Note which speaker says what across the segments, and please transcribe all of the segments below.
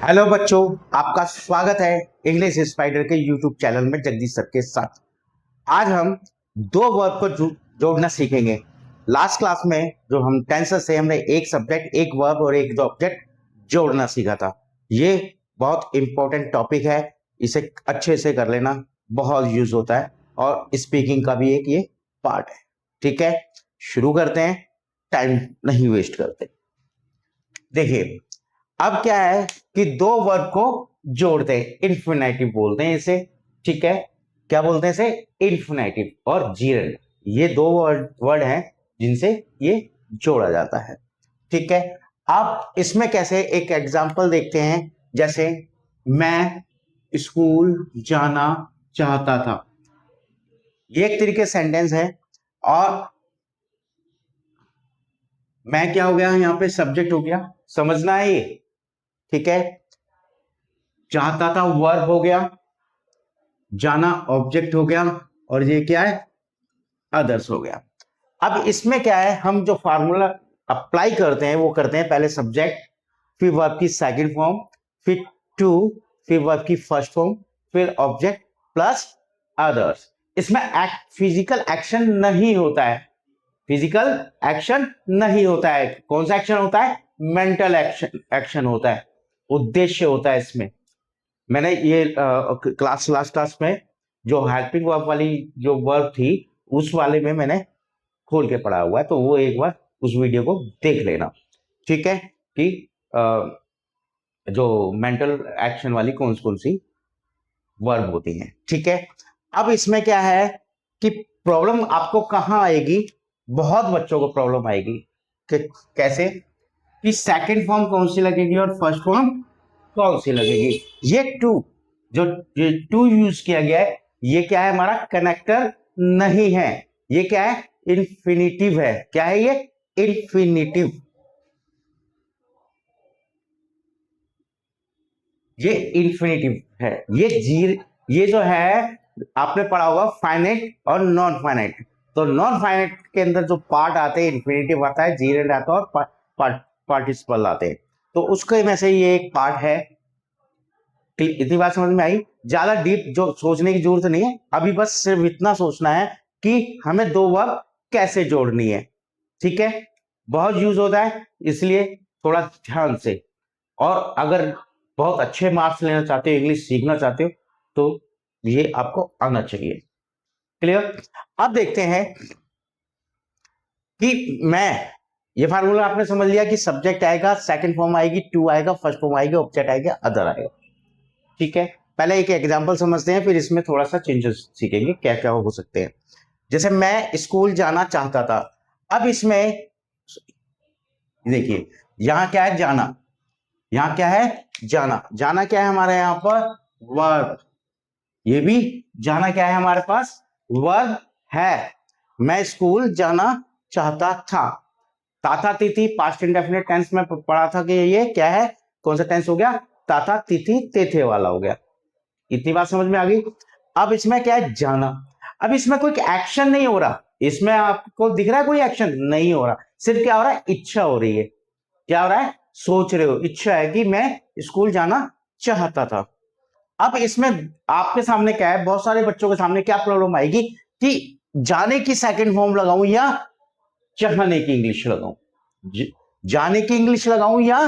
Speaker 1: Hello बच्चों, आपका स्वागत है इंग्लिश स्पाइडर के यूट्यूब चैनल में जगदीश सर के साथ। आज हम दो वर्ब को जोड़ना सीखेंगे। लास्ट क्लास में जो हम टेंसेस से हमने एक सब्जेक्ट, एक वर्ब और एक ऑब्जेक्ट जोड़ना सीखा था। ये बहुत इंपॉर्टेंट टॉपिक है, इसे अच्छे से कर लेना, बहुत यूज होता है और स्पीकिंग का भी एक ये पार्ट है। ठीक है, शुरू करते हैं, टाइम नहीं वेस्ट करते। देखिए, अब क्या है कि दो वर्ब को जोड़ते हैं, इन्फिनेटिव बोलते हैं इसे। ठीक है, क्या बोलते हैं इसे? इन्फिनेटिव और जीरेंड, ये दो वर्ड हैं जिनसे ये जोड़ा जाता है। ठीक है, आप इसमें कैसे, एक एग्जांपल देखते हैं। जैसे मैं स्कूल जाना चाहता था, ये एक तरीके सेंटेंस है। और मैं क्या हो गया यहां पे? सब्जेक्ट हो गया, समझना है ये। ठीक है, चाहता था वर्ब हो गया, जाना ऑब्जेक्ट हो गया, और ये क्या है? अदर्स हो गया। अब इसमें क्या है, हम जो फार्मूला अप्लाई करते हैं वो करते हैं, पहले सब्जेक्ट, फिर वर्ब की सेकंड फॉर्म, फिर टू, फिर वर्ब की फर्स्ट फॉर्म, फिर ऑब्जेक्ट प्लस अदर्स। इसमें फिजिकल एक्शन नहीं होता है, फिजिकल एक्शन नहीं होता है। कौन सा एक्शन होता है? मेंटल एक्शन होता है, उद्देश्य होता है इसमें। मैंने ये क्लास लास्ट क्लास में जो हेल्पिंग वर्ब वाली जो वर्ब थी, उस वाले में मैंने खोल के पढ़ा हुआ है, तो वो एक बार उस वीडियो को देख लेना। ठीक है, कि जो मेंटल एक्शन वाली कौन सी वर्ब होती हैं। ठीक है, अब इसमें क्या है कि प्रॉब्लम आपको कहां आएगी? बहुत बच्चों को प्रॉब्लम आएगी कि कैसे, कि सेकंड फॉर्म कौन सी लगेगी और फर्स्ट फॉर्म कौन सी लगेगी। ये टू, जो ये टू यूज किया गया है, ये क्या है? हमारा कनेक्टर नहीं है, ये क्या है? इन्फिनिटिव है। क्या है ये? इन्फिनिटिव। ये इन्फिनिटिव है। ये जो है, आपने पढ़ा होगा फाइनाइट और नॉन फाइनाइट। तो नॉन फाइनाइट के अंदर जो पार्ट आते हैं, इन्फिनिटिव आता है, जीरेंड आता है और पार्टिसिपल आते हैं। तो उसके में से ये एक पार्ट है। इतनी बात समझ में आई? ज्यादा डीप जो सोचने की जरूरत नहीं है, अभी बस सिर्फ इतना सोचना है कि हमें दो वर्ब कैसे जोड़नी है। ठीक है, बहुत यूज होता है, इसलिए थोड़ा ध्यान से। और अगर बहुत अच्छे मार्क्स लेना चाहते हो, इंग्लिश सीखना चाहते हो, तो ये आपको आना चाहिए। क्लियर? अब देखते हैं कि ये फार्मूला आपने समझ लिया कि सब्जेक्ट आएगा, सेकंड फॉर्म आएगी, टू आएगा, फर्स्ट फॉर्म आएगी, ऑब्जेक्ट आएगा, अदर आएगा। ठीक है, पहले एक एग्जांपल समझते हैं, फिर इसमें थोड़ा सा चेंजेस सीखेंगे क्या क्या हो सकते हैं। जैसे मैं स्कूल जाना चाहता था, अब इसमें देखिए, यहां क्या है? जाना। यहां क्या है? जाना। जाना क्या है हमारे यहां पर? वर्ब। ये भी जाना क्या है हमारे पास? वर्ब है। मैं स्कूल जाना चाहता था, ताथा तिथि पास्ट इंडेफिनिट टेंस में पढ़ा था कि ये क्या है, कौन सा टेंस हो गया? ताथा तिथि तेथे वाला हो गया। इतनी बात समझ में आ गई? अब इसमें क्या है? जाना। अब इसमें कोई एक्शन नहीं हो रहा, इसमें आपको दिख रहा है कोई एक्शन नहीं हो रहा, सिर्फ क्या हो रहा है? इच्छा हो रही है। क्या हो रहा है? सोच रहे हो, इच्छा है कि मैं स्कूल जाना चाहता था। अब इसमें आपके सामने क्या है, बहुत सारे बच्चों के सामने क्या प्रॉब्लम आएगी कि जाने की सेकंड फॉर्म लगाऊं या चाहने की इंग्लिश लगाऊं, जाने की इंग्लिश लगाऊं या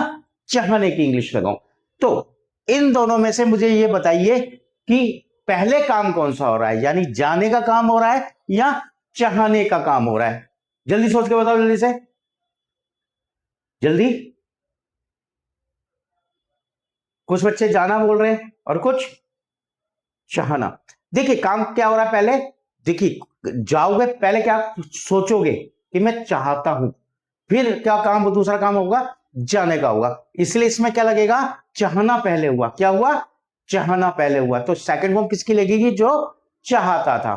Speaker 1: चाहने की इंग्लिश लगाऊं। तो इन दोनों में से मुझे ये बताइए कि पहले काम कौन सा हो रहा है, यानी जाने का काम हो रहा है या चाहने का काम हो रहा है? जल्दी सोच के बताओ, जल्दी से, जल्दी। कुछ बच्चे जाना बोल रहे हैं और कुछ चाहना। देखिए, काम क्या हो रहा है पहले? देखिए, जाओगे पहले क्या सोचोगे कि मैं चाहता हूं, फिर क्या काम, दूसरा काम होगा जाने का होगा। इसलिए इसमें क्या लगेगा? चाहना पहले हुआ। क्या हुआ? चाहना पहले हुआ। तो सेकंड फॉर्म किसकी लगेगी? जो चाहता था,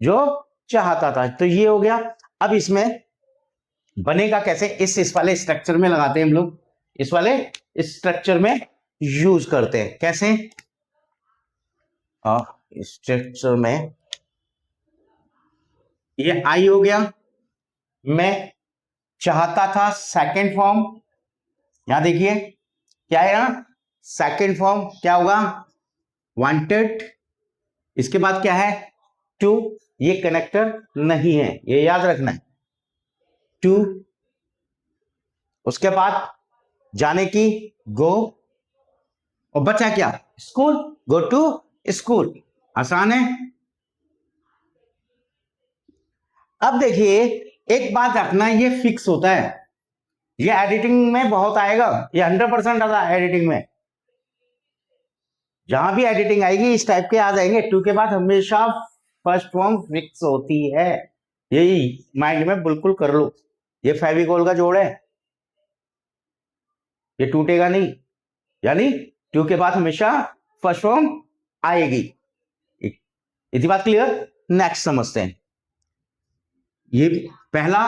Speaker 1: जो चाहता था। तो ये हो गया। अब इसमें बनेगा कैसे? इस वाले स्ट्रक्चर में लगाते हैं हम लोग, इस वाले स्ट्रक्चर में यूज करते हैं। कैसे? स्ट्रक्चर में ये आई हो गया, मैं चाहता था सेकंड फॉर्म। यहां देखिए क्या है ना, सेकेंड फॉर्म क्या होगा, वांटेड। इसके बाद क्या है, टू, ये कनेक्टर नहीं है, ये याद रखना है, टू। उसके बाद जाने की, गो, और बचा क्या, स्कूल, गो टू स्कूल। आसान है। अब देखिए एक बात रखना, ये फिक्स होता है, ये एडिटिंग में बहुत आएगा, ये 100% आता है एडिटिंग में। जहां भी एडिटिंग आएगी इस टाइप के आ जाएंगे, टू के बाद हमेशा फर्स्ट फॉर्म फिक्स होती है, यही माइंड में बिल्कुल कर लो। ये फेविकोल का जोड़ है, ये टूटेगा नहीं, यानी टू के बाद हमेशा फर्स्ट फॉर्म आएगी। इतनी बात क्लियर। नेक्स्ट समझते हैं। ये पहला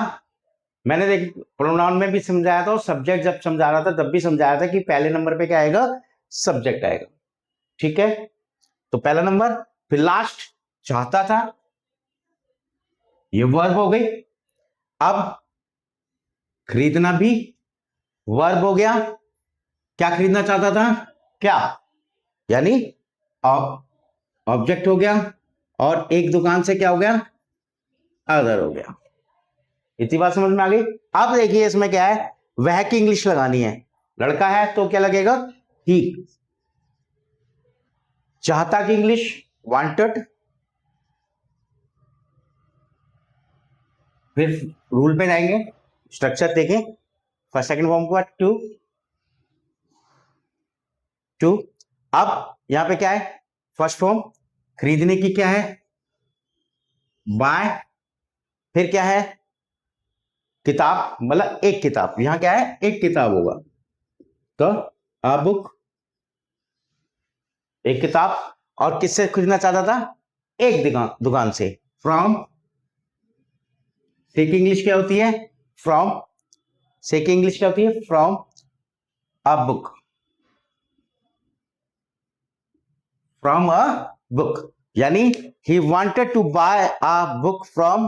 Speaker 1: मैंने देख प्रोनाउन में भी समझाया था, और सब्जेक्ट जब समझा रहा था तब भी समझाया था कि पहले नंबर पे क्या आएगा, सब्जेक्ट आएगा। ठीक है, तो पहला नंबर। फिर लास्ट चाहता था, ये वर्ब हो गई। अब खरीदना भी वर्ब हो गया, क्या खरीदना चाहता था, क्या, यानी ऑब्जेक्ट हो गया, और एक दुकान से क्या हो गया, अदर हो गया। इतनी बात समझ में आ गई। अब देखिए इसमें क्या है, वह की इंग्लिश लगानी है। लड़का है तो क्या लगेगा, ही। चाहता की इंग्लिश वांटेड। फिर रूल पे जाएंगे, स्ट्रक्चर देखें, फर्स्ट सेकंड फॉर्म को टू टू। अब यहां पे क्या है, फर्स्ट फॉर्म, खरीदने की क्या है, बाय। फिर क्या है, किताब, मतलब एक किताब, यहां क्या है, एक किताब होगा, तो अ बुक, एक किताब। और किससे खरीदना चाहता था, एक दुकान से, फ्रॉम। से की इंग्लिश क्या होती है, फ्रॉम। से की इंग्लिश क्या होती है, from a book, from a book, यानी he wanted to buy a book from,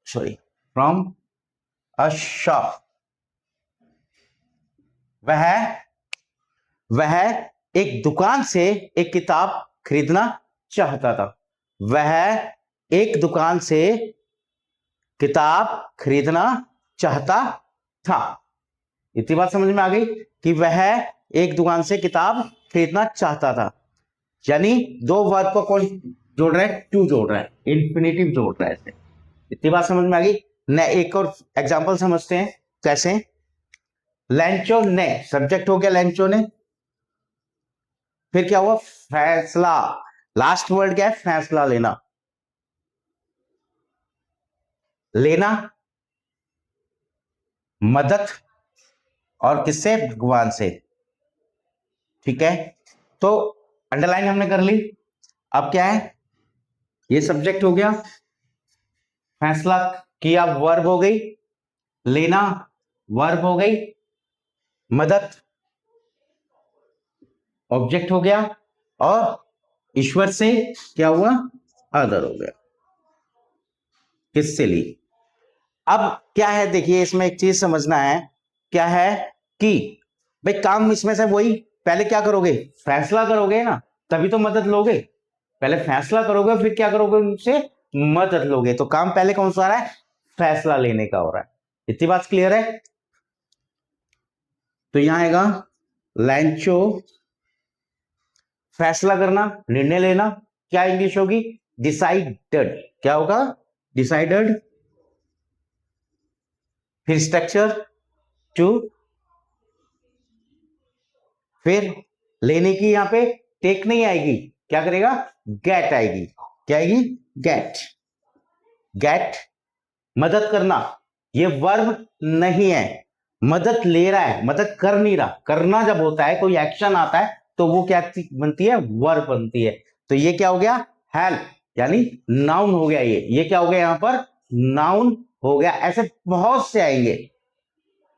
Speaker 1: sorry, from a shop. वह वह एक दुकान से एक किताब खरीदना चाहता था, वह एक दुकान से किताब खरीदना चाहता था। इतनी बात समझ में आ गई कि वह एक दुकान से किताब खरीदना चाहता था, यानी दो वर्ब को कौन जोड़ रहा है, टू जोड़ रहा है, इंफिनिटिव जोड़ रहा है इसे। इतनी बात समझ में आ गई। न एक और एग्जांपल समझते हैं कैसे। लैंचो ने, सब्जेक्ट हो गया लैंचो ने। फिर क्या हुआ, फैसला, लास्ट वर्ड क्या है, फैसला लेना, लेना मदद, और किससे, भगवान से। ठीक है, तो अंडरलाइन हमने कर ली। अब क्या है, ये सब्जेक्ट हो गया, फैसला किया वर्ब हो गई, लेना वर्ब हो गई, मदद ऑब्जेक्ट हो गया, और ईश्वर से क्या हुआ, अदर हो गया, किससे ली। अब क्या है, देखिए इसमें एक चीज समझना है, क्या है कि भाई काम इसमें से वही, पहले क्या करोगे, फैसला करोगे ना, तभी तो मदद लोगे। पहले फैसला करोगे फिर क्या करोगे, उनसे मदद लोगे, तो काम पहले कौन सा आ रहा है, फैसला लेने का हो रहा है। इतनी बात क्लियर है। तो यहां आएगा लैंचो, फैसला करना, निर्णय लेना, क्या इंग्लिश होगी, डिसाइडेड, क्या होगा, डिसाइडेड। फिर स्ट्रक्चर टू, फिर लेने की यहां पे टेक नहीं आएगी, क्या करेगा, गेट आएगी, क्या आएगी, गेट। गेट मदद करना, ये वर्ब नहीं है, मदद ले रहा है, मदद कर नहीं रहा। करना जब होता है, कोई एक्शन आता है, तो वो क्या बनती है, वर्ब बनती है। तो ये क्या हो गया, हेल्प, यानी नाउन हो गया, ये क्या हो गया, यहां पर नाउन हो गया। ऐसे बहुत से आएंगे,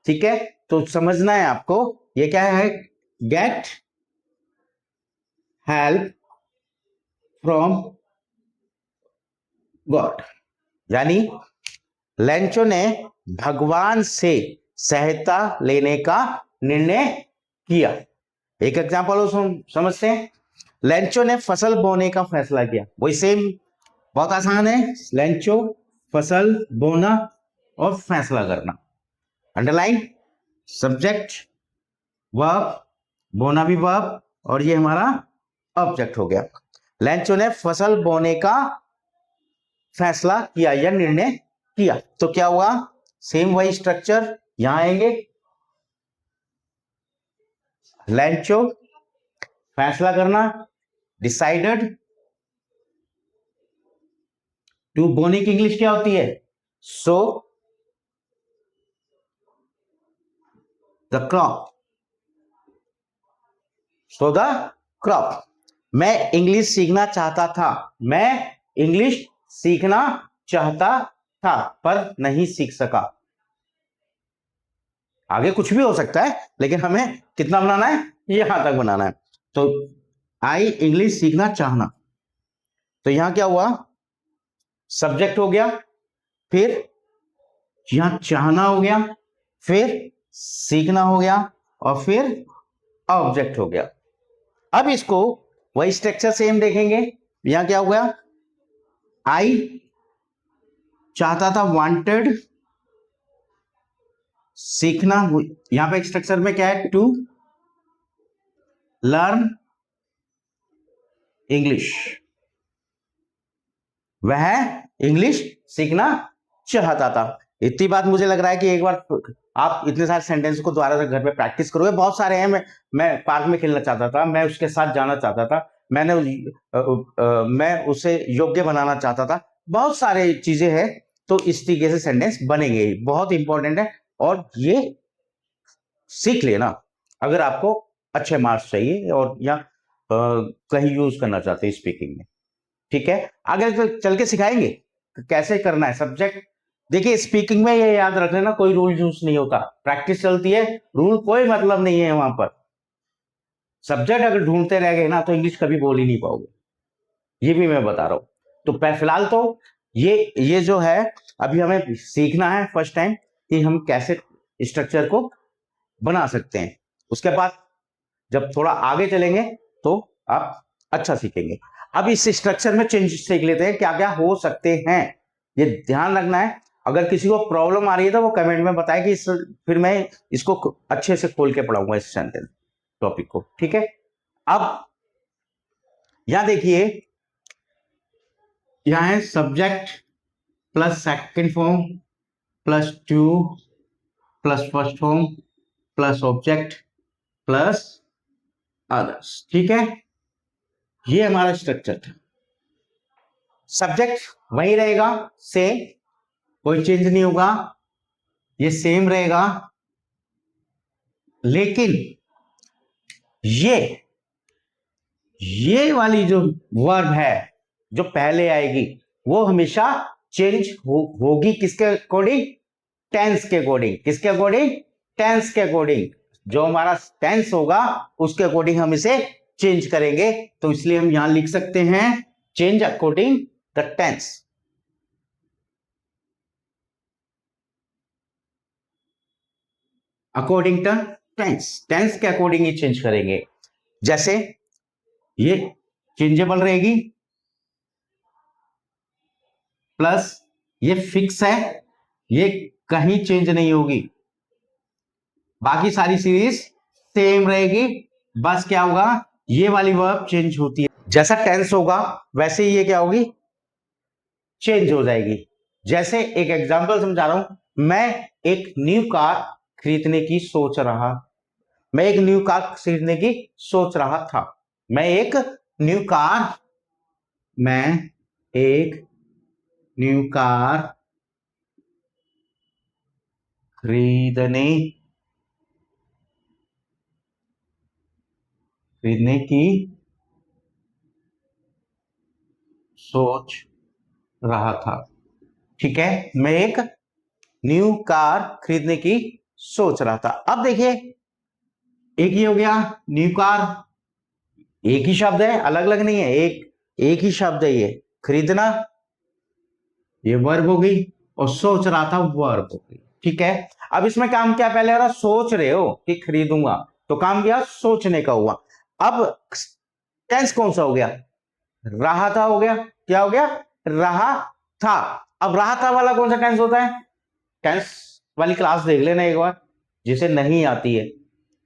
Speaker 1: ठीक है, तो समझना है आपको, ये क्या है, गेट हेल्प फ्रॉम गॉड, यानी लेंचो ने भगवान से सहायता लेने का निर्णय किया। एक एग्जांपल हो समझते हैं। लेंचो ने फसल बोने का फैसला किया। वही सेम, बहुत आसान है। लेंचो, फसल बोना और फैसला करना। अंडरलाइन, सब्जेक्ट, वर्ब, बोना भी वर्ब, और ये हमारा ऑब्जेक्ट हो गया। लेंचो ने फसल बोने का फैसला किया या निर्णय किया, तो क्या हुआ, सेम वही स्ट्रक्चर यहां आएंगे। लेंचो, फैसला करना, डिसाइडेड। टू बोने की इंग्लिश क्या होती है, so the crop, so the crop. मैं इंग्लिश सीखना चाहता था, मैं इंग्लिश सीखना चाहता था पर नहीं सीख सका। आगे कुछ भी हो सकता है, लेकिन हमें कितना बनाना है, यहां तक बनाना है। तो आई इंग्लिश सीखना चाहना, तो यहां क्या हुआ, सब्जेक्ट हो गया, फिर यहां चाहना हो गया, फिर सीखना हो गया, और फिर ऑब्जेक्ट हो गया। अब इसको वही स्ट्रक्चर सेम देखेंगे। यहां क्या हो गया, आई चाहता था, वांटेड, सीखना, यहां पे स्ट्रक्चर में क्या है, टू लर्न इंग्लिश, वह इंग्लिश सीखना चाहता था। इतनी बात मुझे लग रहा है कि एक बार आप इतने सारे सेंटेंस को दोबारा घर पे प्रैक्टिस करोगे। बहुत सारे हैं। मैं पार्क में खेलना चाहता था, मैं उसके साथ जाना चाहता था, मैं उसे योग्य बनाना चाहता था। बहुत सारे चीजें हैं। तो इस तरीके से सेंटेंस बनेंगे, बहुत इंपॉर्टेंट है। और ये सीख लेना अगर आपको अच्छे मार्क्स चाहिए और या कहीं यूज करना चाहते हैं स्पीकिंग में। ठीक है, आगे चल के सिखाएंगे कैसे करना है। सब्जेक्ट देखिए, स्पीकिंग में ये याद रख लेना, कोई रूल यूज नहीं होता, प्रैक्टिस चलती है, रूल कोई मतलब नहीं है वहां पर। सब्जेक्ट अगर ढूंढते रह गए ना तो इंग्लिश कभी बोल ही नहीं पाओगे, ये भी मैं बता रहा हूं। तो फिलहाल तो ये जो है, अभी हमें सीखना है फर्स्ट टाइम कि हम कैसे स्ट्रक्चर को बना सकते हैं। उसके बाद जब थोड़ा आगे चलेंगे तो आप अच्छा सीखेंगे। अब इस स्ट्रक्चर में चेंज सीख लेते हैं, क्या क्या हो सकते हैं, ये ध्यान रखना है। अगर किसी को प्रॉब्लम आ रही है तो वो कमेंट में बताए कि फिर मैं इसको अच्छे से खोल के पढ़ाऊंगा इस सेंटेंस टॉपिक को। ठीक है, अब यहां देखिए, यहां है subject plus second form plus two plus first form plus object plus others. ठीक है, ये हमारा स्ट्रक्चर था। सब्जेक्ट वही रहेगा, सेम, कोई चेंज नहीं होगा, ये सेम रहेगा। लेकिन ये वाली जो वर्ब है जो पहले आएगी वो हमेशा चेंज होगी। किसके अकॉर्डिंग, टेंस के अकॉर्डिंग। किसके अकॉर्डिंग, टेंस के अकॉर्डिंग। जो हमारा टेंस होगा उसके अकॉर्डिंग हम इसे चेंज करेंगे। तो इसलिए हम यहां लिख सकते हैं change according the tense. According to tense, tense के अकॉर्डिंग ही चेंज करेंगे। जैसे ये चेंजेबल रहेगी, प्लस ये फिक्स है, ये कहीं चेंज नहीं होगी, बाकी सारी सीरीज सेम रहेगी। बस क्या होगा, ये वाली वर्ब चेंज होती है, जैसा टेंस होगा वैसे ही ये क्या होगी, चेंज हो जाएगी। जैसे एक एग्जांपल समझा रहा हूं, मैं एक न्यू कार खरीदने की सोच रहा, मैं एक न्यू कार खरीदने की सोच रहा था। मैं एक न्यू कार, मैं एक न्यू कार खरीदने की सोच रहा था। ठीक है, मैं एक न्यू कार खरीदने की सोच रहा था। अब देखिए, एक ही हो गया न्यू कार, एक ही शब्द है, अलग अलग नहीं है, एक ही शब्द है। ये खरीदना ये वर्ब हो गई, और सोच रहा था वर्ब हो गई। ठीक है, अब इसमें काम क्या पहले हो रहा, सोच रहे हो कि खरीदूंगा, तो काम किया, सोचने का हुआ। अब टेंस कौन सा हो गया, रहा था हो गया। क्या हो गया, रहा था। अब रहा था वाला कौन सा टेंस होता है, टेंस वाली क्लास देख लेना एक बार, जिसे नहीं आती है,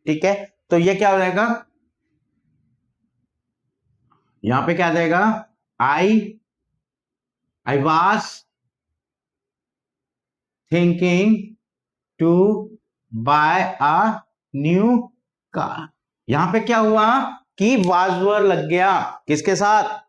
Speaker 1: ठीक है। तो ये क्या हो जाएगा, यहां पे क्या आ जाएगा, I was thinking to buy a new car. यहां पे क्या हुआ कि वाज वर लग गया, किसके साथ,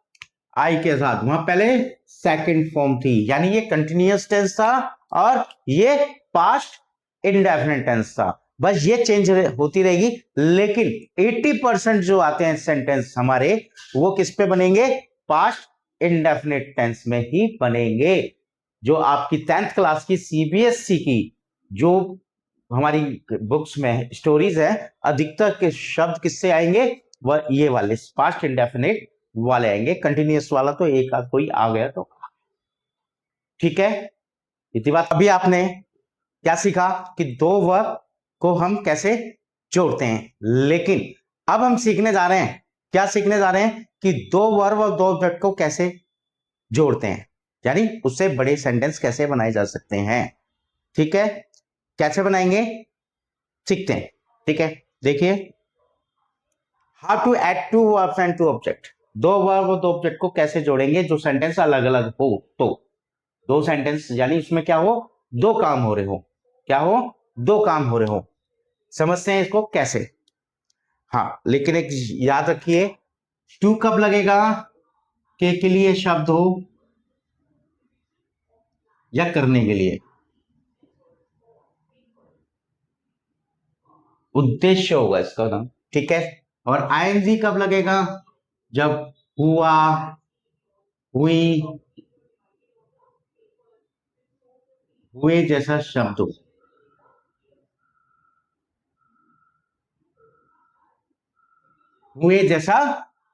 Speaker 1: आई के साथ। वहां पहले सेकंड फॉर्म थी, यानी ये कंटिन्यूअस टेंस था और ये पास्ट इंडेफिनिट टेंस था। बस ये चेंज होती रहेगी, लेकिन 80% जो आते हैं सेंटेंस हमारे, वो किस पे बनेंगे, पास्ट इंडेफिनिट टेंस में ही बनेंगे। जो आपकी 10th क्लास की सीबीएसई की जो हमारी बुक्स में स्टोरीज है, अधिकतर के शब्द किससे आएंगे, वह ये वाले पास्ट इंडेफिनिट वाले आएंगे। कंटिन्यूअस वाला तो एक आध कोई आ गया तो, ठीक है। इतनी बात। अभी आपने क्या सीखा कि दो वर्ब को हम कैसे जोड़ते हैं, लेकिन अब हम सीखने जा रहे हैं, क्या सीखने जा रहे हैं कि दो वर्ब और दो ऑब्जेक्ट को कैसे जोड़ते हैं, यानी उससे बड़े सेंटेंस कैसे बनाए जा सकते हैं, ठीक है। कैसे बनाएंगे सीखते हैं, ठीक है। देखिए, how to add two verbs and two object, दो वर्ब और दो ऑब्जेक्ट को कैसे जोड़ेंगे जो सेंटेंस अलग अलग हो। तो दो सेंटेंस यानी उसमें क्या हो, दो काम हो रहे हो, क्या हो, दो काम हो रहे हो। समझते हैं इसको कैसे। हाँ, लेकिन एक याद रखिए, टू कब लगेगा, के लिए शब्द हो या करने के लिए, उद्देश्य होगा इसका नाम, ठीक है। और आईएनजी कब लगेगा, जब हुआ, हुई, हुए जैसा शब्द हो। हुए जैसा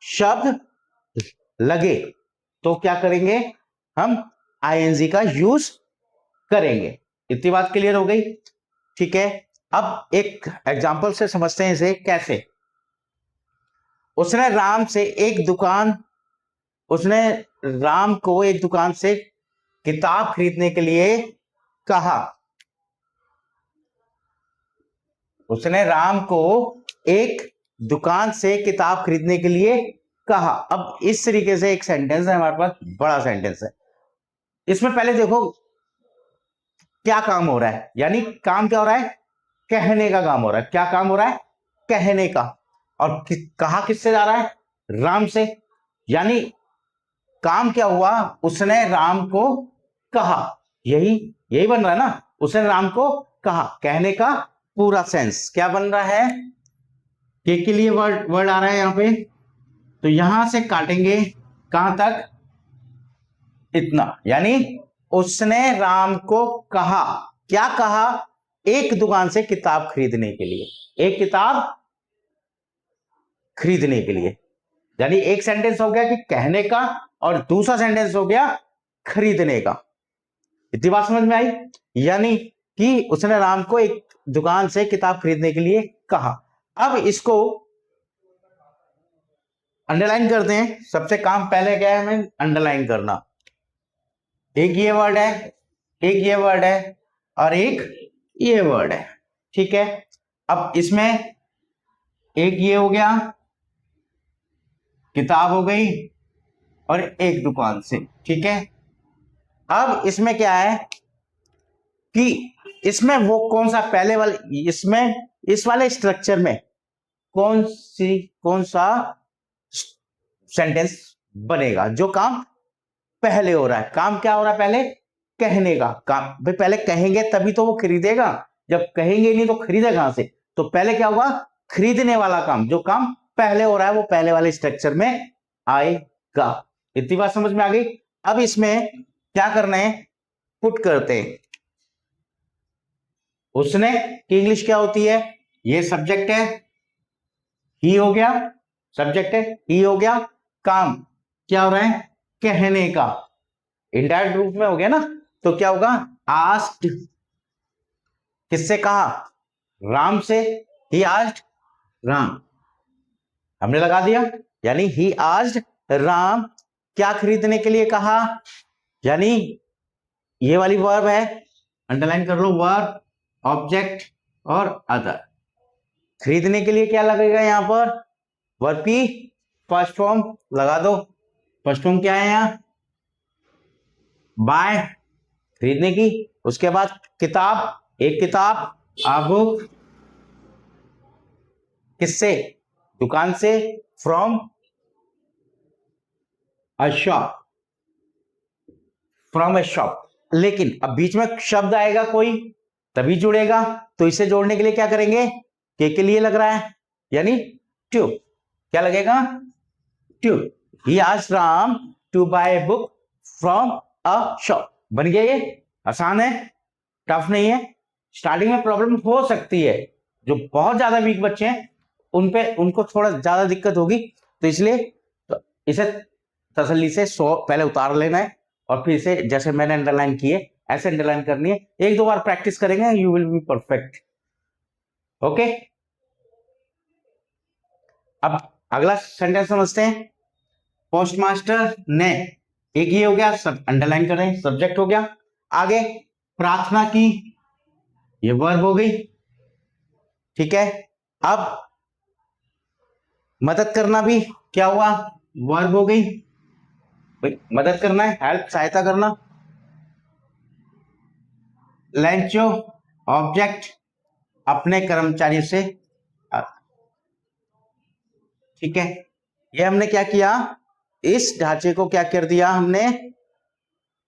Speaker 1: शब्द लगे तो क्या करेंगे, हम आईएनजी का यूज करेंगे। इतनी बात क्लियर हो गई, ठीक है। अब एक एग्जांपल से समझते हैं इसे कैसे। उसने राम से एक दुकान उसने राम को एक दुकान से किताब खरीदने के लिए कहा। उसने राम को एक दुकान से किताब खरीदने के लिए कहा। अब इस तरीके से एक सेंटेंस है हमारे पास, बड़ा सेंटेंस है। इसमें पहले देखो क्या काम हो रहा है, यानी काम क्या हो रहा है, कहने का काम हो रहा है। क्या काम हो रहा है, कहने का। और कहा किससे जा रहा है, राम से, यानी काम क्या हुआ, उसने राम को कहा। यही यही बन रहा है ना, उसने राम को कहा, कहने का पूरा सेंस क्या बन रहा है, के लिए वर्ड वर्ड आ रहा है यहां पे, तो यहां से काटेंगे कहां तक, इतना, यानी उसने राम को कहा। क्या कहा, एक दुकान से किताब खरीदने के लिए, एक किताब खरीदने के लिए। यानी एक सेंटेंस हो गया कि कहने का, और दूसरा सेंटेंस हो गया खरीदने का। इतनी बात समझ में आई, यानी कि उसने राम को एक दुकान से किताब खरीदने के लिए कहा। अब इसको अंडरलाइन करते हैं। सबसे काम पहले क्या है, हमें अंडरलाइन करना। एक ये वर्ड है, एक ये वर्ड है, और एक ये वर्ड है, ठीक है। अब इसमें एक ये हो गया, किताब हो गई, और एक दुकान से, ठीक है। अब इसमें क्या है कि इसमें वो कौन सा पहले वाले, इसमें इस वाले स्ट्रक्चर में कौन सा सेंटेंस बनेगा जो काम पहले हो रहा है। काम क्या हो रहा है पहले, कहने का काम। भाई पहले कहेंगे तभी तो वो खरीदेगा, जब कहेंगे नहीं तो खरीदेगा कहां से। तो पहले क्या होगा, खरीदने वाला काम, जो काम पहले हो रहा है वो पहले वाले स्ट्रक्चर में आएगा। इतनी बात समझ में आ गई। अब इसमें क्या करना है, पुट करते हैं। उसने की इंग्लिश क्या होती है, ये सब्जेक्ट है, ही हो गया, सब्जेक्ट है, ही हो गया, काम क्या हो रहा है, कहने का, इनडायरेक्ट रूप में हो गया ना। तो क्या होगा, आस्क्ड, किससे कहा, राम से, ही आस्क्ड राम, हमने लगा दिया, यानी ही आस्क्ड राम क्या खरीदने के लिए कहा, यानी ये वाली वर्ब है, अंडरलाइन कर लो, वर्ब, ऑब्जेक्ट और अदर। खरीदने के लिए क्या लगेगा यहां पर, वर्ब की फर्स्ट फॉर्म लगा दो। फर्स्ट फॉर्म क्या है यहां, बाय, खरीदने की। उसके बाद किताब, एक किताब, आ बुक, किससे, दुकान से, from a shop, from A shop. लेकिन अब बीच में शब्द आएगा कोई तभी जुड़ेगा, तो इसे जोड़ने के लिए क्या करेंगे, के लिए लग रहा है, यानी टू, क्या लगेगा, to. He asked Ram to buy a book from a shop. बन गया, ये आसान है, टफ नहीं है। स्टार्टिंग में प्रॉब्लम हो सकती है, जो बहुत ज्यादा वीक बच्चे हैं उनको थोड़ा ज्यादा दिक्कत होगी, तो इसलिए तो इसे तसल्ली से पहले उतार लेना है और फिर इसे जैसे मैंने अंडरलाइन किए ऐसे अंडरलाइन करनी है। एक दो बार प्रैक्टिस करेंगे, you will be perfect. Okay, अब अगला सेंटेंस समझते हैं। पोस्टमास्टर ने, एक ये हो गया, सब अंडरलाइन करें, सब्जेक्ट हो गया। आगे प्रार्थना की, ये वर्ब हो गई, ठीक है। अब मदद करना भी क्या हुआ, वर्ब हो गई, मदद करना है, हेल्प, सहायता करना। लेंचो, ऑब्जेक्ट, अपने कर्मचारियों से, ठीक है। ये हमने क्या किया, इस ढांचे को क्या कर दिया हमने,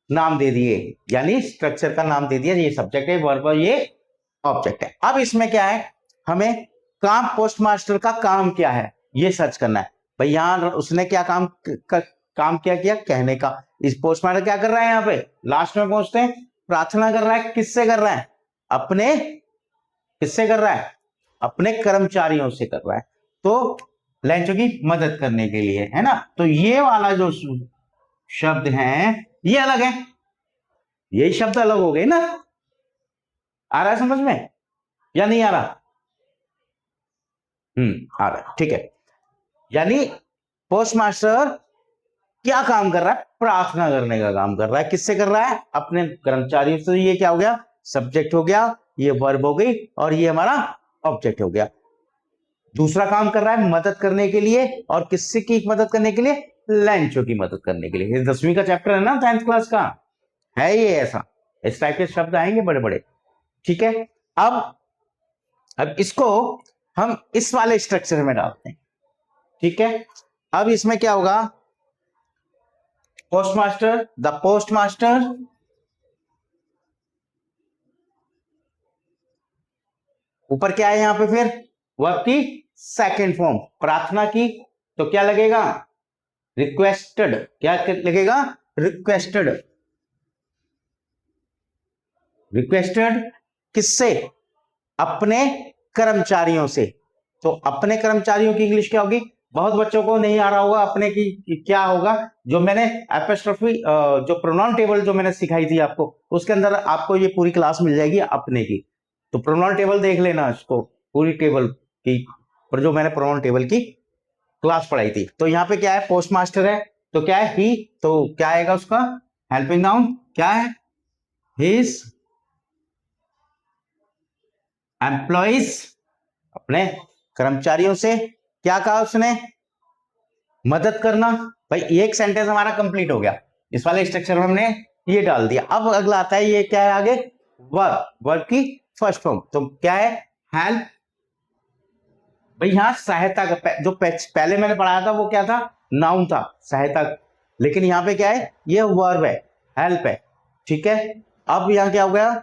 Speaker 1: नाम दे दिए, यानी स्ट्रक्चर का नाम दे दिया, ये सब्जेक्ट है, वर्ब है, ये ऑब्जेक्ट है। अब इसमें क्या है, हमें काम, पोस्टमास्टर का काम क्या है ये सर्च करना है। भाई यहां उसने क्या काम किया कहने का। इस पोस्टमास्टर क्या कर रहा है, यहाँ पे लास्ट में पहुंचते हैं, प्रार्थना कर रहा है, किससे कर रहा है, अपने, किससे कर रहा है, अपने कर्मचारियों से कर रहा है, तो लेंचो की मदद करने के लिए, है ना। तो ये वाला जो शब्द है ये अलग है, यही शब्द अलग हो गए ना। आ रहा है समझ में या नहीं आ रहा, आ रहा है, ठीक है। यानी पोस्टमास्टर क्या काम कर रहा है, प्रार्थना करने का काम कर रहा है, किससे कर रहा है, अपने कर्मचारियों से। ये क्या हो गया, सब्जेक्ट हो गया, ये वर्ब हो गई और ये हमारा ऑब्जेक्ट हो गया। दूसरा काम कर रहा है मदद करने के लिए, और किससे की मदद करने के लिए, लेंचो की मदद करने के लिए। 10वीं का चैप्टर है ना, 10th क्लास का है ये, ऐसा इस टाइप के शब्द आएंगे बड़े बड़े, ठीक है। अब इसको हम इस वाले स्ट्रक्चर में डालते हैं, ठीक है। अब इसमें क्या होगा, पोस्टमास्टर, द पोस्टमास्टर, ऊपर क्या है यहां पे, फिर वर्ब की सेकंड फॉर्म, प्रार्थना की, तो क्या लगेगा, रिक्वेस्टेड, क्या लगेगा, रिक्वेस्टेड, रिक्वेस्टेड किससे, अपने कर्मचारियों से। तो अपने कर्मचारियों की इंग्लिश क्या होगी, बहुत बच्चों को नहीं आ रहा होगा अपने की क्या होगा, जो मैंने एपोस्ट्रोफी जो प्रोनाउन टेबल जो मैंने सिखाई थी आपको, उसके अंदर आपको ये पूरी क्लास मिल जाएगी अपने की। तो प्रोनाउन टेबल देख लेना इसको, पूरी टेबल की, पर जो मैंने प्रोनाउन टेबल की क्लास पढ़ाई थी। तो यहाँ पे क्या है, पोस्टमास्टर है, तो क्या है, ही, तो क्या आएगा उसका हेल्पिंग नाउन, क्या है, हिज एम्प्लॉइज, अपने कर्मचारियों से क्या कहा उसने, मदद करना। भाई एक सेंटेंस हमारा कंप्लीट हो गया, इस वाले स्ट्रक्चर में हमने ये डाल दिया। अब अगला आता है, ये क्या है आगे, वर्ब, वर्ब की फर्स्ट फॉर्म, तो क्या है, हेल्प। भाई यहां सहायता का जो पहले मैंने पढ़ाया था वो क्या था, नाउन था, सहायता, लेकिन यहां पे क्या है, ये वर्ब है, हेल्प है, ठीक है। अब यहां क्या हो गया,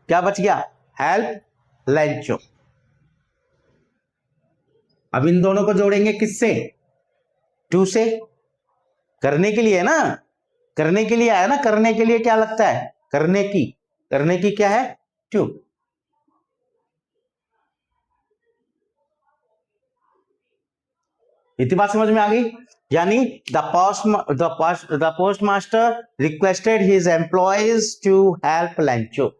Speaker 1: क्या बच गया, हेल्प लेंचो। अब इन दोनों को जोड़ेंगे किससे, टू से, करने के लिए है ना, करने के लिए आया ना, करने के लिए क्या लगता है, करने की क्या है, टू। इतनी बात समझ में आ गई, यानी the postmaster requested his employees to help Lencho.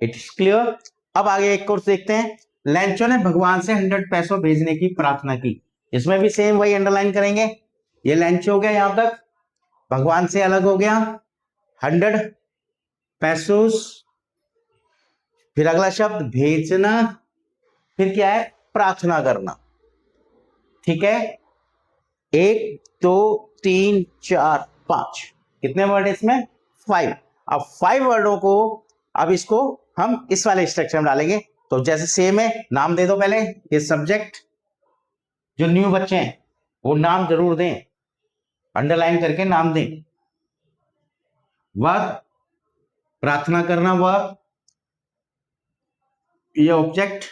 Speaker 1: It is clear. अब आगे एक कोर्स देखते हैं, लैंचो ने भगवान से 100 पैसों भेजने की प्रार्थना की। इसमें भी सेम वही अंडरलाइन करेंगे। ये लैंचो हो गया, यहां तक भगवान से अलग हो गया 100 पैसों। फिर अगला शब्द भेजना, फिर क्या है, प्रार्थना करना। ठीक है, 1 2 3 4 5, कितने वर्ड है इसमें, 5। अब 5 वर्डों को अब इसको हम इस वाले स्ट्रक्चर में डालेंगे। तो जैसे सेम है, नाम दे दो पहले। ये सब्जेक्ट, जो न्यू बच्चे हैं वो नाम जरूर दें, अंडरलाइन करके नाम दें। वर्ब, प्रार्थना करना वर्ब, ये ऑब्जेक्ट,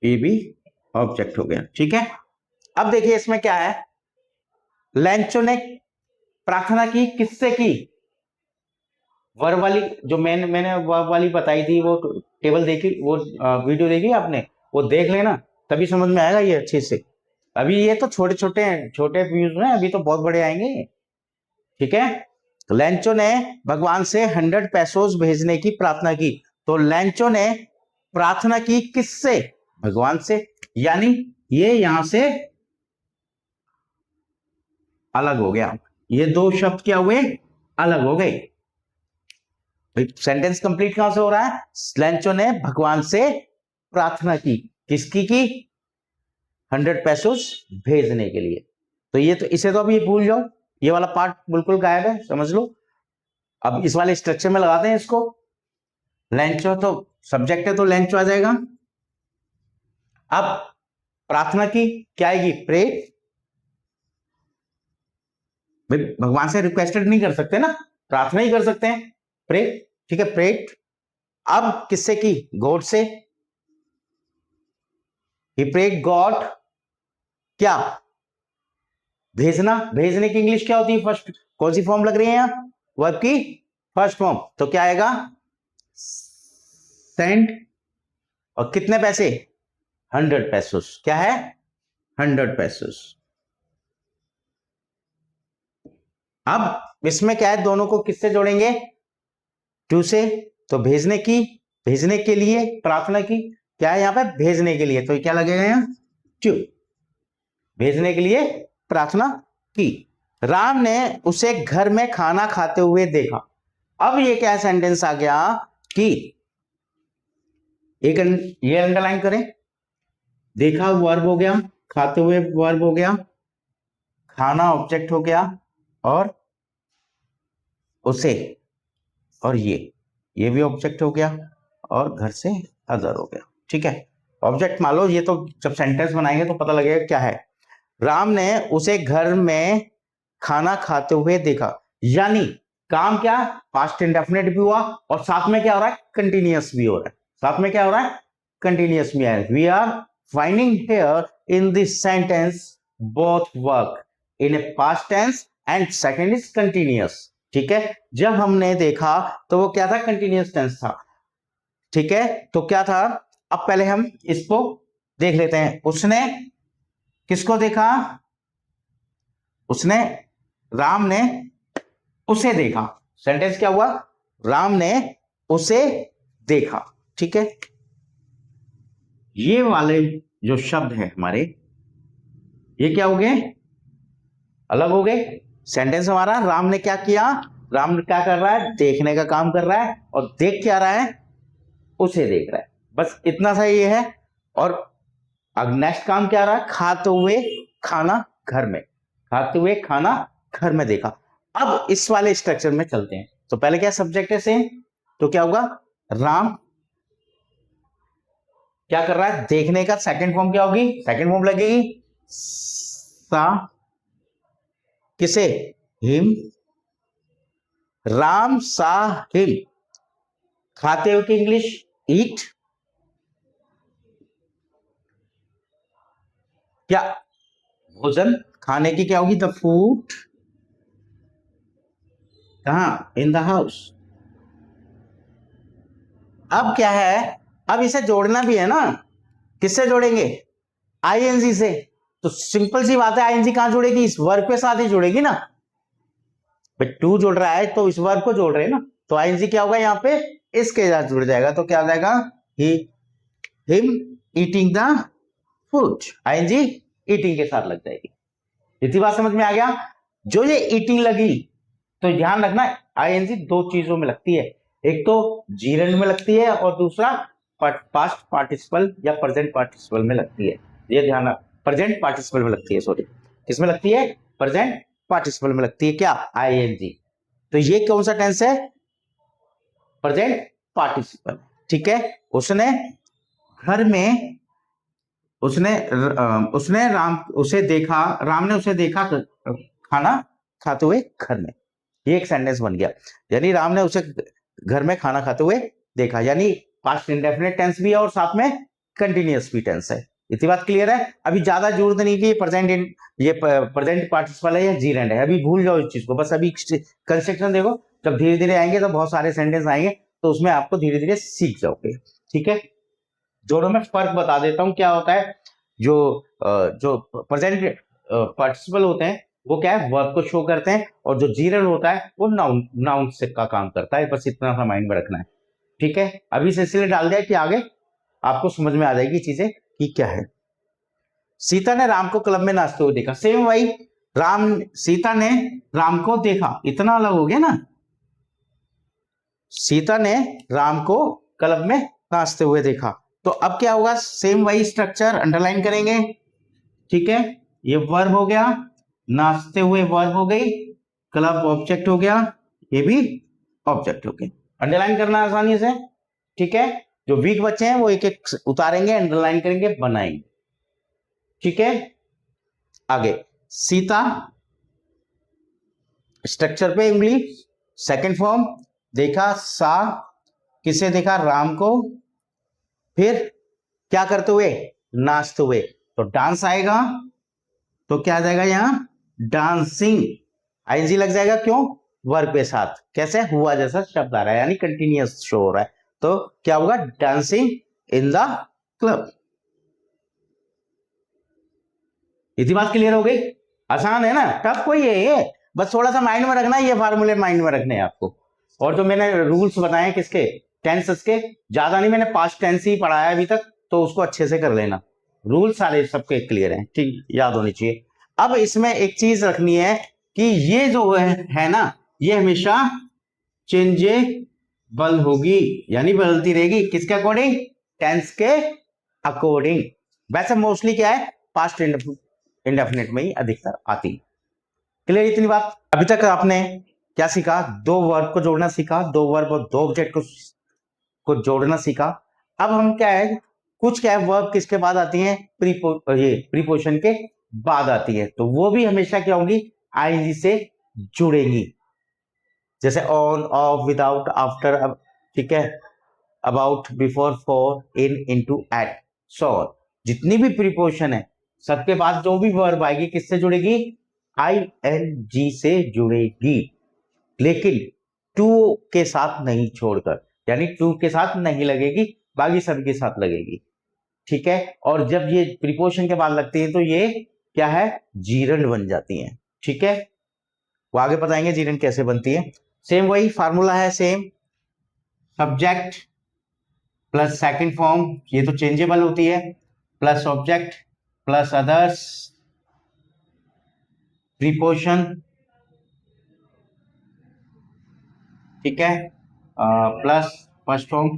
Speaker 1: ये भी ऑब्जेक्ट हो गया। ठीक है, अब देखिए इसमें क्या है, लैंचो ने प्रार्थना की, किससे की, वर्ब वाली, जो मैंने वर्ब वाली बताई थी, वो टेबल देखी, वो वीडियो देखी आपने, वो देख लेना, तभी समझ में आएगा ये अच्छे से। अभी ये तो छोटे छोटे व्यूज हैं, अभी तो बहुत बड़े आएंगे। ठीक है, तो लैंचो ने भगवान से 100 पैसों भेजने की प्रार्थना की। तो लैंचो ने प्रार्थना की किससे, भगवान से, यानी ये यहां से अलग हो गया। ये दो शब्द क्या हुए, अलग हो गए। सेंटेंस कंप्लीट कहां से हो रहा है, लैंचो ने भगवान से प्रार्थना की, किसकी की, 100 पैसों भेजने के लिए। तो ये तो इसे तो अभी भूल जाओ, ये वाला पार्ट बिल्कुल गायब है, समझ लो। अब इस वाले स्ट्रक्चर में लगाते हैं इसको। लैंचो तो सब्जेक्ट है, तो लैंचो आ जाएगा। अब प्रार्थना की क्या आएगी, प्रे। भगवान से रिक्वेस्टेड नहीं कर सकते ना, प्रार्थना ही कर सकते हैं, प्रे। ठीक है, प्रेट। अब किससे की, गॉड से। ही प्रेड गॉड, क्या, भेजना। भेजने की इंग्लिश क्या होती है, फर्स्ट कौन सी फॉर्म लग रही है यहां, वर्ब की फर्स्ट फॉर्म। तो क्या आएगा, सेंड। और कितने पैसे, 100 पैसों, क्या है, 100 पैसों। अब इसमें क्या है, दोनों को किससे जोड़ेंगे, टू से। तो भेजने की, भेजने के लिए, प्रार्थना की, क्या है यहां पे, भेजने के लिए, तो क्या लगेगा यहां, टू। भेजने के लिए प्रार्थना की। राम ने उसे घर में खाना खाते हुए देखा। अब ये क्या सेंटेंस आ गया कि एक, ये अंडरलाइन करें, देखा वर्ब हो गया, खाते हुए वर्ब हो गया, खाना ऑब्जेक्ट हो गया, और उसे, और ये भी ऑब्जेक्ट हो गया, और घर से अदर हो गया। ठीक है, ऑब्जेक्ट मान लो, ये तो जब सेंटेंस बनाएंगे तो पता लगेगा क्या है। राम ने उसे घर में खाना खाते हुए देखा, यानी काम क्या, पास्ट इंडेफिनिट भी हुआ, और साथ में क्या हो रहा है, कंटिन्यूअस भी हो रहा है। साथ में क्या हो रहा है, कंटिन्यूअस भी है। We are finding here in this sentence both work in a past tense and second is continuous. ठीक है, जब हमने देखा तो वो क्या था, कंटिन्यूअस टेंस था। ठीक है, तो क्या था, अब पहले हम इसको देख लेते हैं। उसने किसको देखा, उसने, राम ने उसे देखा। सेंटेंस क्या हुआ, राम ने उसे देखा। ठीक है, ये वाले जो शब्द है हमारे, ये क्या हो गए, अलग हो गए। सेंटेंस हमारा, राम ने क्या किया, राम क्या कर रहा है, देखने का काम कर रहा है, और देख क्या रहा है, उसे देख रहा है। बस इतना सा ये है। और अब नेक्स्ट काम क्या रहा है, खाते हुए खाना घर में, खाते हुए खाना घर में देखा। अब इस वाले स्ट्रक्चर में चलते हैं। तो पहले क्या सब्जेक्ट है सेम, तो क्या होगा, राम क्या कर रहा है, देखने का सेकंड फॉर्म क्या होगी, सेकंड फॉर्म लगेगी सा, किसे, हिम। राम सा हिम, खाते हुए की इंग्लिश ईट। क्या, भोजन, खाने की क्या होगी, द फूड। कहां, इन द हाउस। अब क्या है, अब इसे जोड़ना भी है ना, किससे जोड़ेंगे, आईएनजी से। तो सिंपल सी बात है, आईएनजी कहां जुड़ेगी, इस वर्ब के साथ ही जुड़ेगी ना। भाई टू जोड़ रहा है तो इस वर्ब को जोड़ रहे हैं ना, तो आईएनजी क्या होगा यहाँ पे, इसके साथ जुड़ जाएगा तो क्या हो जाएगा, he him eating the food, ING eating के साथ लग जाएगी। इतनी बात समझ में आ गया। जो ये ईटिंग लगी तो ध्यान रखना आईएनजी दो चीजों में लगती है, एक तो जीरेंड में लगती है और दूसरा पास्ट पार्टिसिपल या प्रेजेंट पार्टिसिपल में लगती है। ये ध्यान रख, प्रेजेंट पार्टिसिपल में लगती है, सॉरी किसमें लगती है, प्रेजेंट पार्टिसिपल में लगती है क्या, आईएनजी। तो ये कौन सा टेंस है, प्रेजेंट पार्टिसिपल। ठीक है, उसने घर में उसने राम ने उसे देखा खाना खाते हुए घर में। ये एक सेंटेंस बन गया, यानी राम ने उसे घर में खाना खाते हुए देखा, यानी पास्ट इंडेफिनिट टेंस भी है और साथ में कंटिन्यूअस भी टेंस है। इतनी बात क्लियर है। अभी ज्यादा जोर नहीं कि प्रेजेंट पार्टिसिपल है या जीरेंड है, अभी भूल जाओ इस चीज को, बस अभी कंस्ट्रक्शन देखो, जब धीरे धीरे आएंगे तो बहुत सारे सेंटेंस आएंगे तो उसमें आपको धीरे धीरे सीख जाओगे। ठीक है, दोनों में फर्क बता देता हूं क्या होता है। जो प्रेजेंट पार्टिसिपल होते हैं वो क्या है, वर्ब को शो करते हैं, और जो जीरेंड होता है वो नाउन से का काम करता है। बस इतना सा माइंड में रखना है। ठीक है, अभी से इसलिए डाल दिया कि आगे आपको समझ में आ जाएगी चीजें कि क्या है। सीता ने राम को क्लब में नाचते हुए देखा, सेम वही, सीता ने राम को देखा, इतना अलग हो गया ना। सीता ने राम को क्लब में नाचते हुए देखा, तो अब क्या होगा, सेम वही स्ट्रक्चर, अंडरलाइन करेंगे। ठीक है, ये वर्ब हो गया, नाचते हुए वर्ब हो गई, क्लब ऑब्जेक्ट हो गया, ये भी ऑब्जेक्ट हो गया। अंडरलाइन करना आसानी से। ठीक है, जो वीक बच्चे हैं वो एक एक उतारेंगे, अंडरलाइन करेंगे, बनाएंगे। ठीक है, आगे सीता, स्ट्रक्चर पे उंगली, सेकंड फॉर्म, देखा सा, किसे देखा, राम को, फिर क्या करते हुए, नाचते हुए, तो डांस आएगा, तो क्या आ जाएगा यहां, डांसिंग, आईएनजी लग जाएगा, क्यों, वर्ब के साथ, कैसे, हुआ जैसा शब्द आ रहा है, यानी कंटिन्यूअस शो हो रहा है, तो क्या होगा, डांसिंग इन द क्लब। इतनी बात क्लियर हो गई, आसान है ना, टफ कोई है ये, बस थोड़ा सा माइंड में रखना, ये फार्मूले माइंड में रखने हैं आपको। और जो मैंने रूल्स बताए किसके, टेंसेस के, ज्यादा नहीं, मैंने पास्ट टेंस ही पढ़ाया अभी तक, तो उसको अच्छे से कर लेना, रूल सारे सबके क्लियर हैं, ठीक, याद होनी चाहिए। अब इसमें एक चीज रखनी है कि ये जो है ना, ये हमेशा चेंजेबल होगी, यानी बदलती रहेगी, किसके अकॉर्डिंग, टेंस के अकॉर्डिंग। वैसे मोस्टली क्या है, पास्ट इंडेफिनिट में ही अधिकतर आती। क्लियर इतनी बात। अभी तक आपने क्या सीखा, दो वर्ब को जोड़ना सीखा, दो वर्ब और दो ऑब्जेक्ट को जोड़ना सीखा। अब हम क्या है, कुछ क्या है, वर्ब किसके बाद आती है, प्रीपोजिशन के बाद आती है, तो वो भी हमेशा क्या होंगी, आईएनजी से जुड़ेंगी, जैसे ऑन, ऑफ, विदाउट, आफ्टर, ठीक है, about, before, for, in, into, at, so on. जितनी भी प्रीपोजिशन है सबके बाद जो भी वर्ब आएगी किससे जुड़ेगी, आईएनजी से जुड़ेगी, लेकिन टू के साथ नहीं छोड़कर, यानी टू के साथ नहीं लगेगी, बाकी सब के साथ लगेगी। ठीक है, और जब ये प्रीपोजिशन के बाद लगती है तो ये क्या है, जीरंड बन जाती है। ठीक है, वो आगे बताएंगे जीरंड कैसे बनती है। सेम वही फार्मूला है, same, subject plus second form, ये तो चेंजेबल होती है, plus object plus others, preposition, ठीक है, plus first form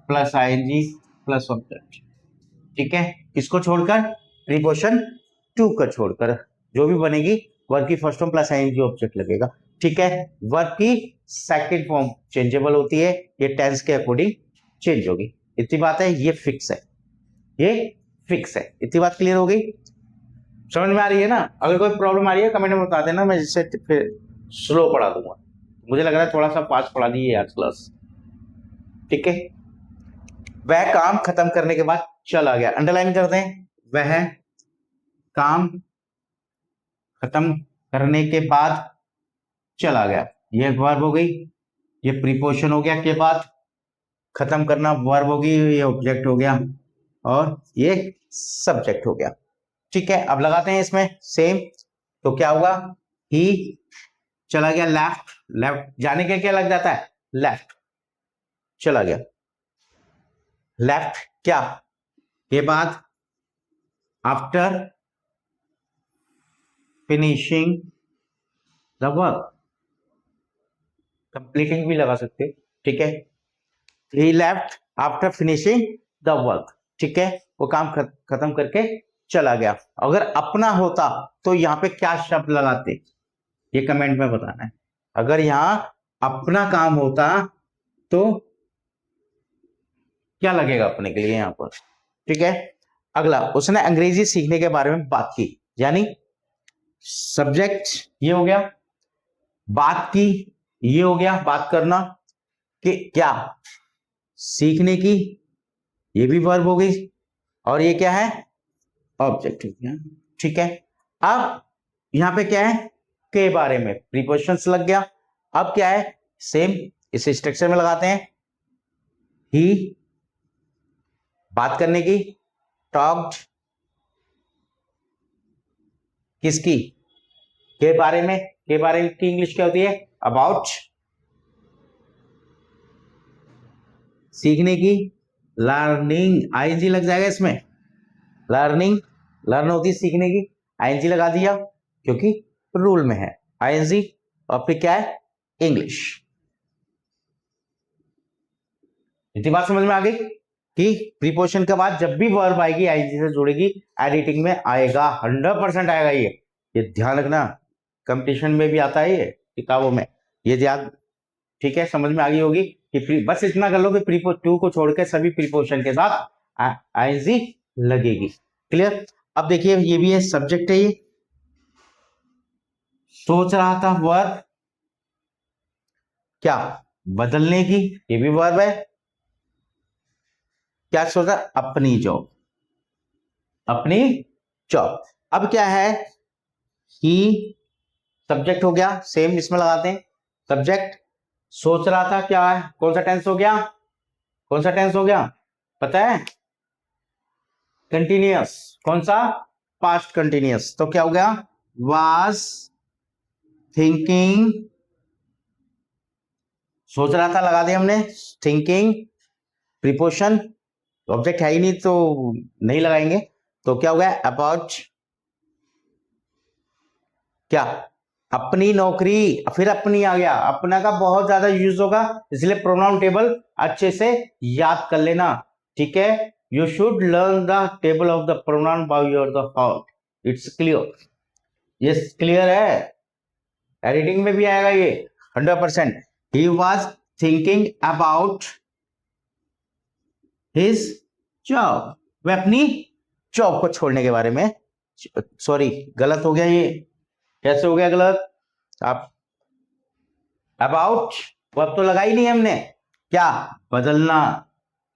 Speaker 1: plus I N G plus object. ठीक है, इसको छोड़कर प्रीपोजिशन टू को छोड़कर जो भी बनेगी वर्ब की first form plus I N G object लगेगा। ठीक है, वर्ब की सेकंड फॉर्म चेंजेबल होती है, ये टेंस के अकॉर्डिंग चेंज होगी। इतनी बात है, ये फिक्स है, ये फिक्स है। इतनी बात क्लियर हो गई, समझ में आ रही है ना। अगर कोई प्रॉब्लम आ रही है कमेंट में बता देना, मैं जिससे फिर स्लो पढ़ा दूंगा, मुझे लग रहा है थोड़ा सा फास्ट पढ़ा दी है आज क्लास। ठीक है, वह काम खत्म करने के बाद चला गया, अंडरलाइन कर दें, वह काम खत्म करने के बाद चला गया, ये वर्ब हो गई, ये प्रीपोजिशन हो गया, के बाद खत्म करना वर्ब होगी, ये ऑब्जेक्ट हो गया, और ये सब्जेक्ट हो गया। ठीक है, अब लगाते हैं इसमें सेम, तो क्या होगा, ही चला गया लेफ्ट, लेफ्ट जाने के क्या लग जाता है, लेफ्ट, चला गया। लेफ्ट क्या के बाद after finishing the work, completing भी लगा सकते, ठीक है। He left after finishing the work, ठीक है, वो काम खत्म करके चला गया। अगर अपना होता तो यहां पे क्या शब्द लगाते, ये कमेंट में बताना है। अगर यहां अपना काम होता तो क्या लगेगा अपने के लिए यहां पर, ठीक है। अगला, उसने अंग्रेजी सीखने के बारे में बात की, यानी सब्जेक्ट ये हो गया, बात की ये हो गया, बात करना, कि क्या सीखने की, ये भी वर्ब हो गई, और ये क्या है, ऑब्जेक्ट हो गया, ठीक है। अब यहां पे क्या है, के बारे में प्रीपोजिशंस लग गया। अब क्या है, सेम इस स्ट्रक्चर में लगाते हैं। ही बात करने की, टॉक्ड किसकी, के बारे में, के बारे में की इंग्लिश क्या होती है, अबाउट। सीखने की, लर्निंग, आईएनजी लग जाएगा इसमें, लर्निंग, लर्न होती है सीखने की, आईएनजी लगा दिया क्योंकि रूल में है आईएनजी, और फिर क्या है, इंग्लिश। इतनी बात समझ में आ गई कि प्रीपोजिशन के बाद जब भी वर्ब आएगी आईएनजी से जुड़ेगी, एडिटिंग में आएगा, 100% आएगा। ये ध्यान रखना, कंपटीशन में भी आता है, ये किताबों में, ये ध्यान, ठीक है, समझ में आ गई होगी कि बस इतना कर लो कि प्रीपो टू को छोड़ के सभी प्रीपोजिशन के साथ आईएनजी लगेगी। क्लियर। अब देखिए ये भी है, सब्जेक्ट है, ये सोच रहा था, वर्ब क्या, बदलने की, ये भी वर्ब है। क्या सोचा, अपनी जॉब, अपनी जॉब। अब क्या है, ही सब्जेक्ट हो गया, सेम इसमें लगाते हैं, सब्जेक्ट सोच रहा था, क्या है, कौन सा टेंस हो गया, कौन सा टेंस हो गया, पता है, कंटिन्यूअस, कौन सा, पास्ट कंटिन्यूअस। तो क्या हो गया, वाज थिंकिंग, सोच रहा था लगा दिया हमने, थिंकिंग प्रीपोजिशन, ऑब्जेक्ट है ही नहीं तो नहीं लगाएंगे, तो क्या हो गया, अबाउट क्या, अपनी नौकरी, फिर अपनी आ गया, अपना का बहुत ज्यादा यूज होगा, इसलिए प्रोनाउन टेबल अच्छे से याद कर लेना, ठीक है। You should learn the table of the pronoun by your the heart, it's clear, ये क्लियर है, एडिटिंग में भी आएगा ये 100%। He was thinking about his job, वह अपनी जॉब को छोड़ने के बारे में, सॉरी गलत हो गया ये, कैसे हो गया गलत, आप अबाउट, वर्ब तो लगा ही नहीं हमने, क्या, बदलना,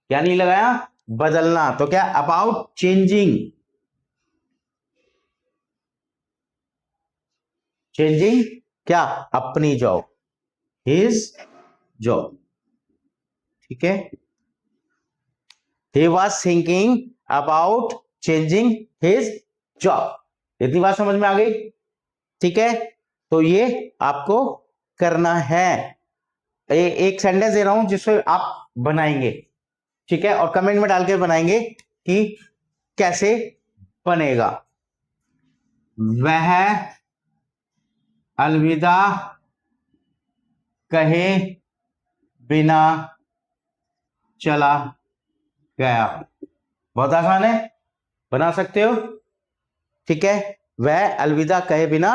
Speaker 1: क्या नहीं लगाया, बदलना, तो क्या, अबाउट चेंजिंग, चेंजिंग क्या, अपनी जॉब, हिज जॉब, ठीक है। He was thinking about changing his job, इतनी बात समझ में आ गई, ठीक है। तो ये आपको करना है, एक सेंटेंस दे रहा हूं जिससे आप बनाएंगे, ठीक है, और कमेंट में डाल के बनाएंगे कि कैसे बनेगा। वह अलविदा कहे बिना चला गया, बहुत आसान है, बना सकते हो, ठीक है। वह अलविदा कहे बिना